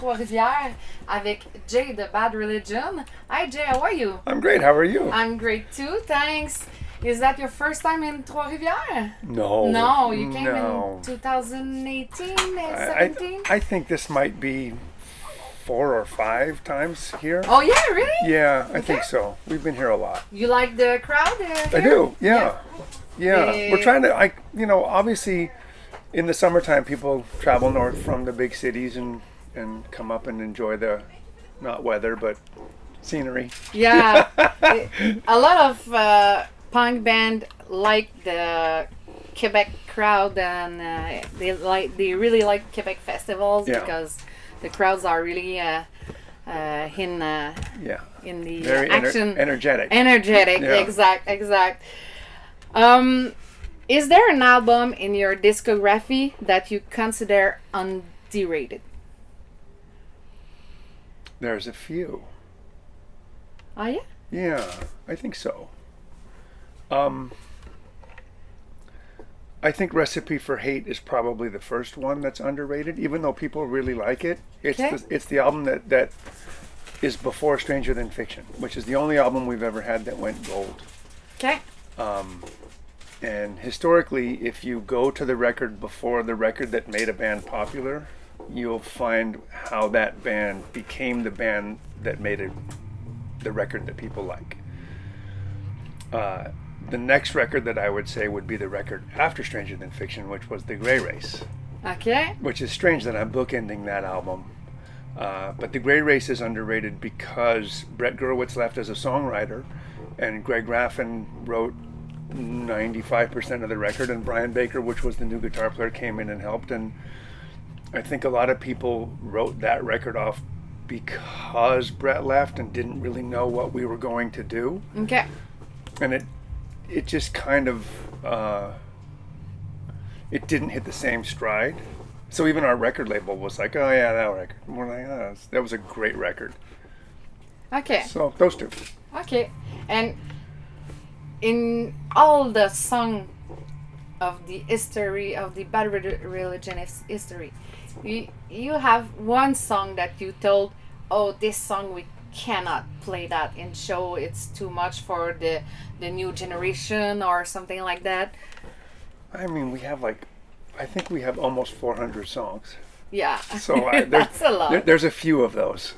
Trois-Rivières avec Jay de Bad Religion. Hi Jay, how are you? I'm great, how are you? I'm great too, thanks. Is that your first time in Trois-Rivières? No. No, you came in 2018, 17? I think this might be 4 or 5 times here. Oh yeah, really? Yeah, I think so. We've been here a lot. You like the crowd here? I do, yeah. We're trying to, obviously in the summertime people travel north from the big cities and come up and enjoy the, not weather, but scenery. Yeah. A lot of punk band like the Quebec crowd, and they really like Quebec festivals because the crowds are really in the very action energetic. Yeah. Exact. Is there an album in your discography that you consider underrated? There's a few. Oh yeah? Yeah, I think so. I think Recipe for Hate is probably the first one that's underrated, even though people really like it. It's the album that is before Stranger Than Fiction, which is the only album we've ever had that went gold. Okay. And historically, if you go to the record before the record that made a band popular, you'll find how that band became the band that made the record that people like. The next record that I would say would be the record after Stranger Than Fiction, which was The Grey Race. Okay. Which is strange that I'm bookending that album. But The Grey Race is underrated because Brett Gurewitz left as a songwriter, and Greg Graffin wrote 95% of the record, and Brian Baker, which was the new guitar player, came in and helped. And I think a lot of people wrote that record off because Brett left and didn't really know what we were going to do. Okay. And it just kind of it didn't hit the same stride. So even our record label was like, oh yeah, that record. We're like, oh, that was a great record. Okay. So those two. Okay. And in all the song of the history of the Bad Religion history, you have one song that you told, oh, this song we cannot play that in show, it's too much for the new generation or something like that. I mean, we have I think we have almost 400 songs. Yeah. So that's a lot. There's a few of those.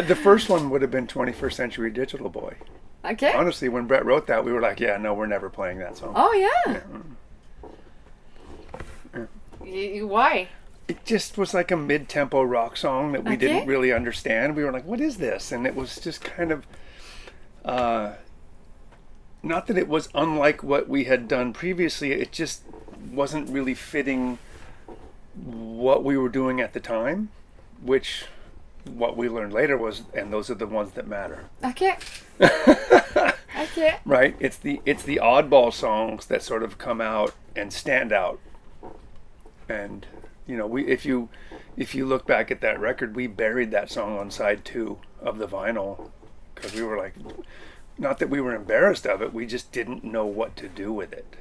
The first one would have been 21st Century Digital Boy. Okay. Honestly, when Brett wrote that, we were like, yeah, no, we're never playing that song. Oh yeah. Why? It just was like a mid-tempo rock song that we didn't really understand. We were like, what is this? And it was just kind of, not that it was unlike what we had done previously, it just wasn't really fitting what we were doing at the time, which what we learned later was, and those are the ones that matter. Okay. Okay. Right? It's the oddball songs that sort of come out and stand out. And if you look back at that record, we buried that song on side 2 of the vinyl because we were like, not that we were embarrassed of it, we just didn't know what to do with it.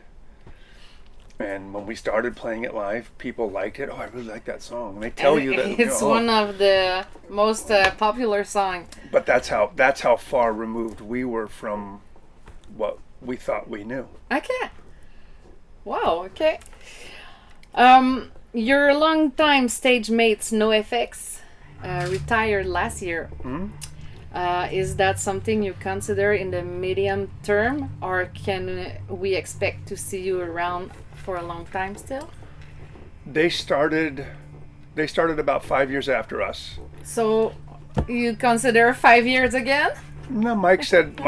And when we started playing it live, people liked it. Oh, I really like that song. And they tell you that it's one of the most popular songs. But that's how far removed we were from what we thought we knew. Okay. Wow. Okay. Your longtime stage mates, NoFX, retired last year. Mm-hmm. Is that something you consider in the medium term, or can we expect to see you around for a long time still? They started about 5 years after us. So you consider 5 years again? No, Mike said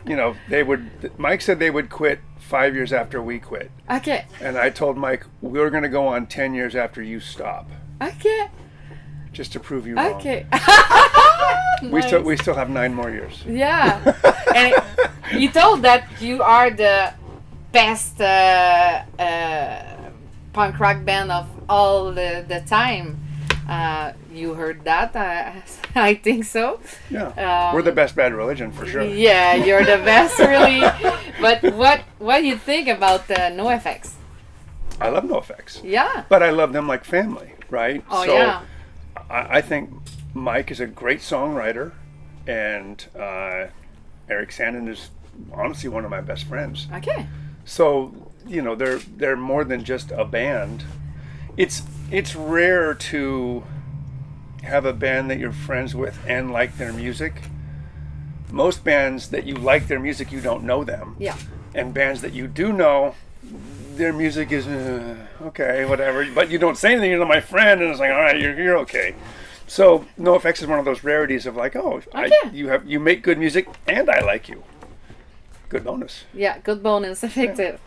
they would quit 5 years after we quit. Okay. And I told Mike, we're going to go on 10 years after you stop. Okay. Just to prove you wrong. Okay. Nice. We still have 9 more years. Yeah. And you told that you are the best punk rock band of all the time. You heard that? I think so. Yeah. We're the best Bad Religion for sure. Yeah, you're the best, really. But what do you think about NoFX? I love NoFX. Yeah. But I love them like family, right? Oh, yeah. I think Mike is a great songwriter, and Eric Sandin is honestly one of my best friends. Okay. So they're more than just a band. It's rare to have a band that you're friends with and like their music. Most bands that you like their music, you don't know them. Yeah. And bands that you do know, their music is okay, whatever. But you don't say anything. You're my friend, and it's like, all right, you're okay. So NoFX is one of those rarities of like, oh, okay. you make good music, and I like you. Good bonus. Yeah, good bonus, effective.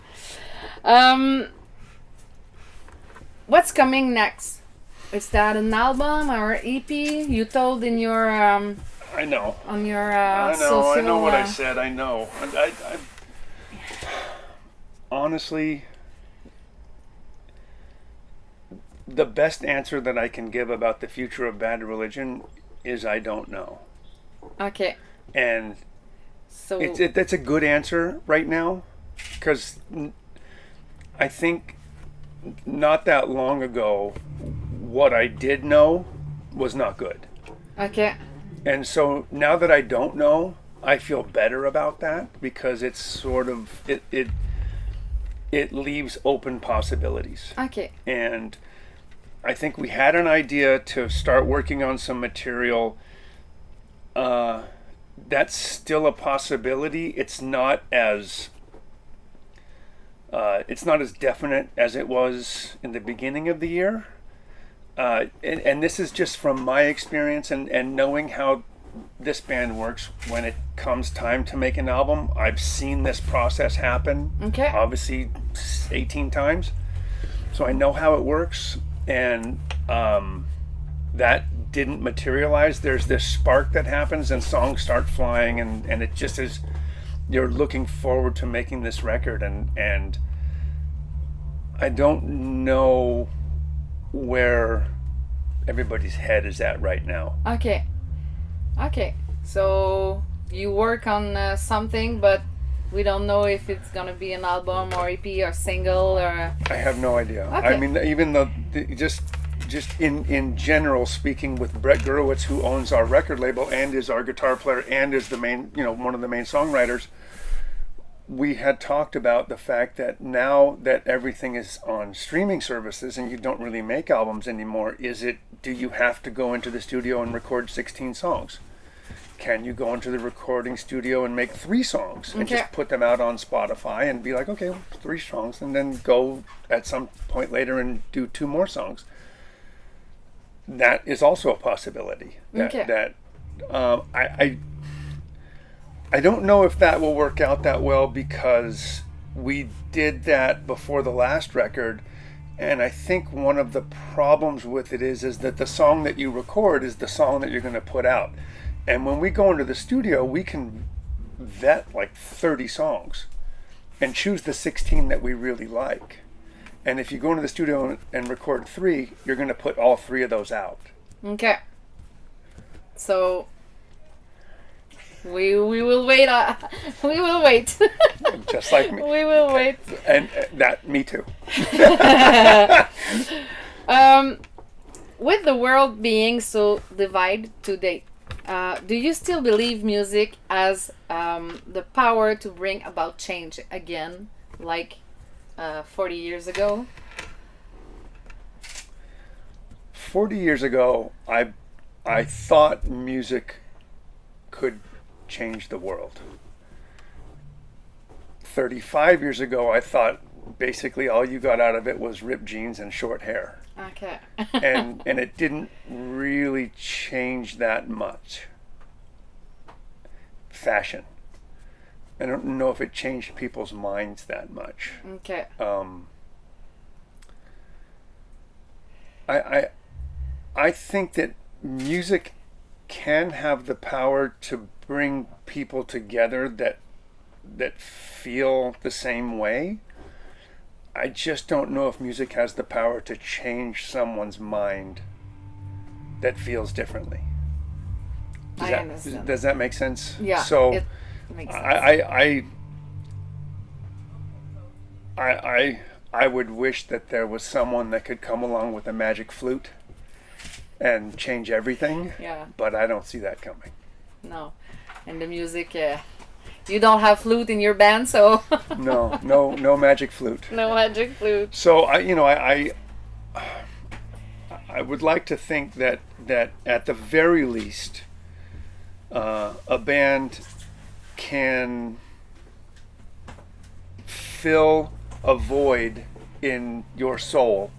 What's coming next? Is that an album or EP? You told in your I know. On your I social, know what I said. I know. I honestly, the best answer that I can give about the future of Bad Religion is I don't know. Okay. And so that's a good answer right now, because I think not that long ago, what I did know was not good. Okay. And so now that I don't know, I feel better about that, because it's sort of it leaves open possibilities. Okay. And I think we had an idea to start working on some material. That's still a possibility. It's not as definite as it was in the beginning of the year. And this is just from my experience and knowing how this band works when it comes time to make an album. I've seen this process happen, okay, obviously 18 times. So I know how it works, and that didn't materialize. There's this spark that happens and songs start flying, and it just is, you're looking forward to making this record, and I don't know where everybody's head is at right now. Okay, so you work on something, but we don't know if it's gonna be an album or EP or single or. I have no idea. Okay. I mean, even though just in general speaking, with Brett Gurewitz, who owns our record label and is our guitar player and is the main, one of the main songwriters, we had talked about the fact that now that everything is on streaming services and you don't really make albums anymore, do you have to go into the studio and record 16 songs? Can you go into the recording studio and make 3 songs and just put them out on Spotify and be like, okay, 3 songs, and then go at some point later and do 2 more songs? That is also a possibility. I don't know if that will work out that well, because we did that before the last record, and I think one of the problems with it is that the song that you record is the song that you're going to put out. And when we go into the studio, we can vet like 30 songs and choose the 16 that we really like. And if you go into the studio and record 3, you're going to put all 3 of those out. Okay. So we will wait. We will wait. Just like me. We will wait. And that, me too. With the world being so divided today, do you still believe music has the power to bring about change again, like 40 years ago? 40 years ago, I thought music could change the world. 35 years ago, I thought basically all you got out of it was ripped jeans and short hair. Okay. and it didn't really change that much. Fashion. I don't know if it changed people's minds that much. Okay. I think that music can have the power to bring people together that feel the same way. I just don't know if music has the power to change someone's mind that feels differently. Does that make sense? Yeah. So it makes sense. I would wish that there was someone that could come along with a magic flute and change everything. Yeah. But I don't see that coming. No. And the music, you don't have flute in your band, so No magic flute. no magic flute. So I would like to think that at the very least, a band can fill a void in your soul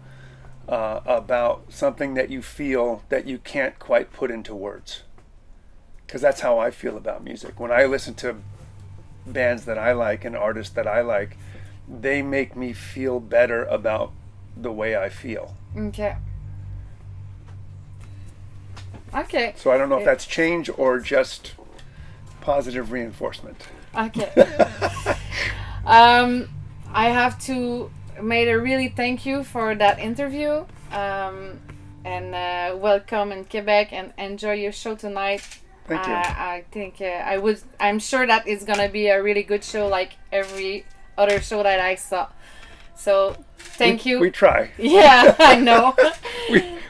about something that you feel that you can't quite put into words. Because that's how I feel about music. When I listen to bands that I like and artists that I like, they make me feel better about the way I feel. Okay. Okay. So I don't know if that's change or just positive reinforcement. Okay. I have to make a really thank you for that interview. And welcome in Quebec and enjoy your show tonight. Thank you. I think I'm sure that it's gonna be a really good show, like every other show that I saw. So thank you. We try. Yeah, I know.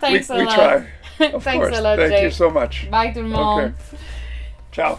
Thanks a lot. We try. Of Thanks course. a lot, Thank Jay. you so much. Bye tout le monde. Okay. Ciao.